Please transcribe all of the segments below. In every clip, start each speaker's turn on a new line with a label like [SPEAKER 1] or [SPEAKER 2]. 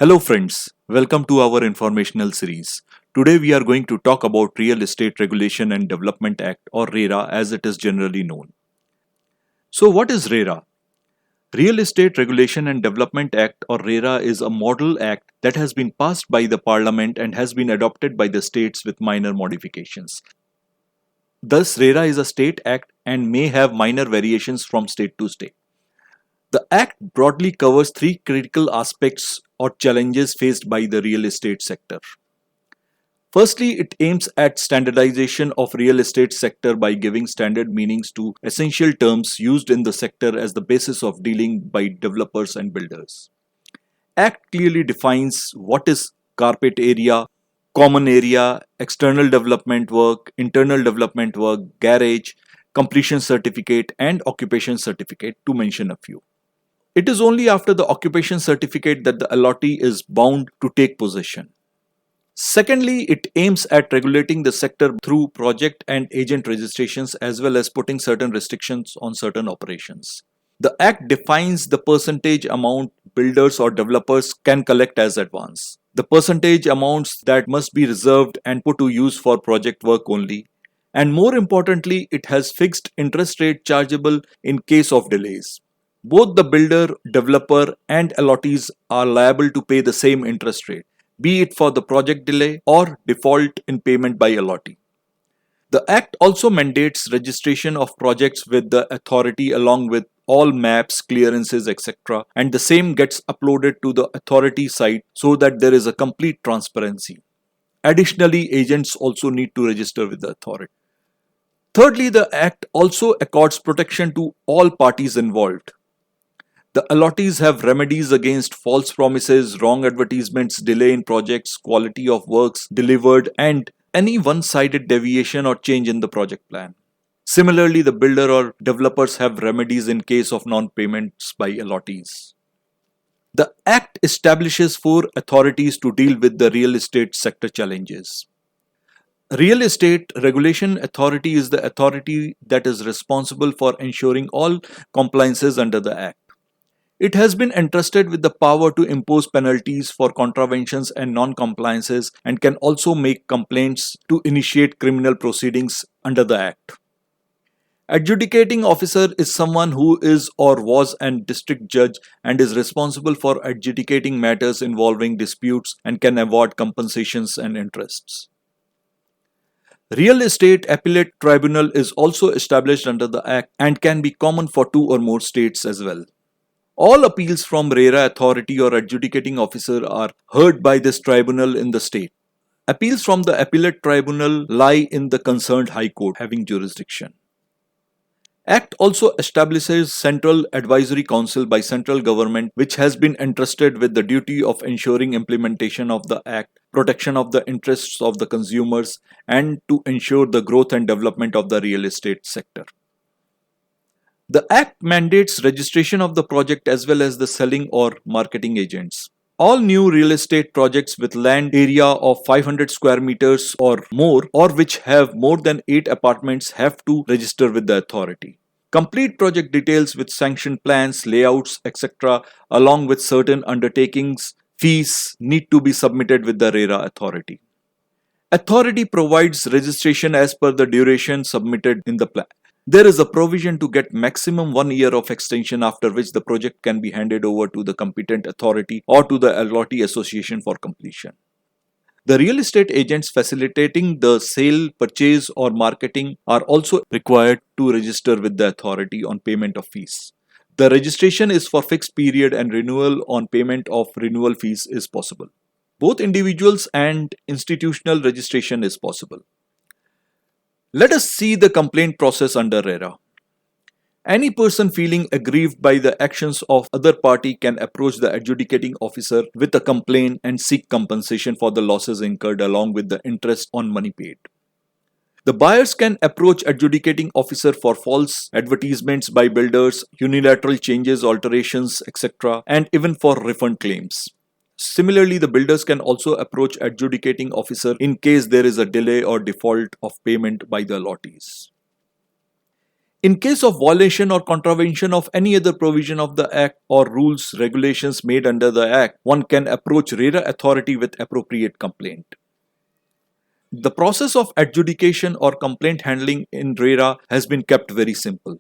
[SPEAKER 1] Hello friends, welcome to our informational series. Today we are going to talk about Real Estate Regulation and Development Act or RERA as it is generally known. So what is RERA? Real Estate Regulation and Development Act or RERA is a model act that has been passed by the parliament and has been adopted by the states with minor modifications. Thus RERA is a state act and may have minor variations from state to state. The Act broadly covers three critical aspects or challenges faced by the real estate sector. Firstly, it aims at standardization of real estate sector by giving standard meanings to essential terms used in the sector as the basis of dealing by developers and builders. Act clearly defines what is carpet area, common area, external development work, internal development work, garage, completion certificate and occupation certificate to mention a few. It is only after the occupation certificate that the allottee is bound to take possession. Secondly, it aims at regulating the sector through project and agent registrations as well as putting certain restrictions on certain operations. The Act defines the percentage amount builders or developers can collect as advance, the percentage amounts that must be reserved and put to use for project work only, and more importantly, it has fixed interest rate chargeable in case of delays. Both the builder, developer, and allottees are liable to pay the same interest rate, be it for the project delay or default in payment by allottee. The Act also mandates registration of projects with the authority along with all maps, clearances, etc., and the same gets uploaded to the authority site so that there is a complete transparency. Additionally, agents also need to register with the authority. Thirdly, the Act also accords protection to all parties involved. The allottees have remedies against false promises, wrong advertisements, delay in projects, quality of works delivered, and any one-sided deviation or change in the project plan. Similarly, the builder or developers have remedies in case of non-payments by allottees. The Act establishes four authorities to deal with the real estate sector challenges. Real Estate Regulation Authority is the authority that is responsible for ensuring all compliances under the Act. It has been entrusted with the power to impose penalties for contraventions and non-compliances and can also make complaints to initiate criminal proceedings under the Act. Adjudicating officer is someone who is or was an district judge and is responsible for adjudicating matters involving disputes and can award compensations and interests. Real Estate Appellate Tribunal is also established under the Act and can be common for two or more states as well. All appeals from RERA authority or adjudicating officer are heard by this tribunal in the state. Appeals from the appellate tribunal lie in the concerned high court having jurisdiction. Act also establishes Central Advisory Council by central government which has been entrusted with the duty of ensuring implementation of the Act, protection of the interests of the consumers, and to ensure the growth and development of the real estate sector. The Act mandates registration of the project as well as the selling or marketing agents. All new real estate projects with land area of 500 square meters or more or which have more than 8 apartments have to register with the authority. Complete project details with sanctioned plans, layouts, etc. along with certain undertakings, fees need to be submitted with the RERA authority. Authority provides registration as per the duration submitted in the plan. There is a provision to get maximum 1 year of extension after which the project can be handed over to the competent authority or to the allottee association for completion. The real estate agents facilitating the sale, purchase or marketing are also required to register with the authority on payment of fees. The registration is for fixed period and renewal on payment of renewal fees is possible. Both individuals and institutional registration is possible. Let us see the complaint process under RERA. Any person feeling aggrieved by the actions of other party can approach the adjudicating officer with a complaint and seek compensation for the losses incurred along with the interest on money paid. The buyers can approach adjudicating officer for false advertisements by builders, unilateral changes, alterations, etc., and even for refund claims. Similarly, the builders can also approach adjudicating officer in case there is a delay or default of payment by the allottees. In case of violation or contravention of any other provision of the Act or rules, regulations made under the Act, one can approach RERA authority with appropriate complaint. The process of adjudication or complaint handling in RERA has been kept very simple.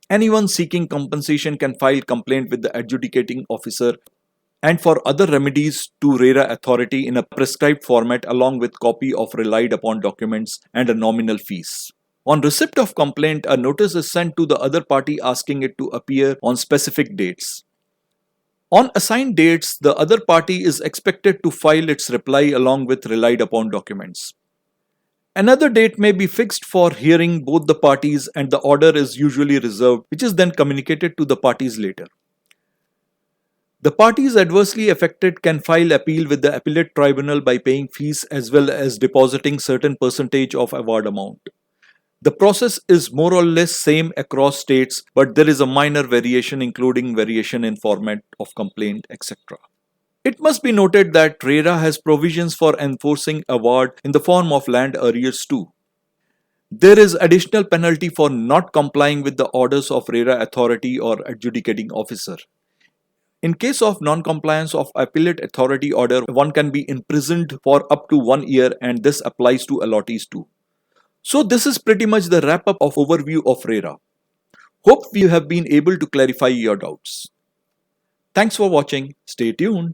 [SPEAKER 1] Anyone seeking compensation can file complaint with the adjudicating officer and for other remedies to RERA authority in a prescribed format along with copy of relied upon documents and a nominal fees. On receipt of complaint, a notice is sent to the other party asking it to appear on specific dates. On assigned dates, the other party is expected to file its reply along with relied upon documents. Another date may be fixed for hearing both the parties and the order is usually reserved, which is then communicated to the parties later. The parties adversely affected can file appeal with the appellate tribunal by paying fees as well as depositing certain percentage of award amount. The process is more or less same across states, but there is a minor variation including variation in format of complaint, etc. It must be noted that RERA has provisions for enforcing award in the form of land arrears too. There is additional penalty for not complying with the orders of RERA authority or adjudicating officer. In case of non-compliance of appellate authority order, one can be imprisoned for up to 1 year and this applies to allottees too. So this is pretty much the wrap up of overview of RERA. Hope we have been able to clarify your doubts. Thanks for watching. Stay tuned.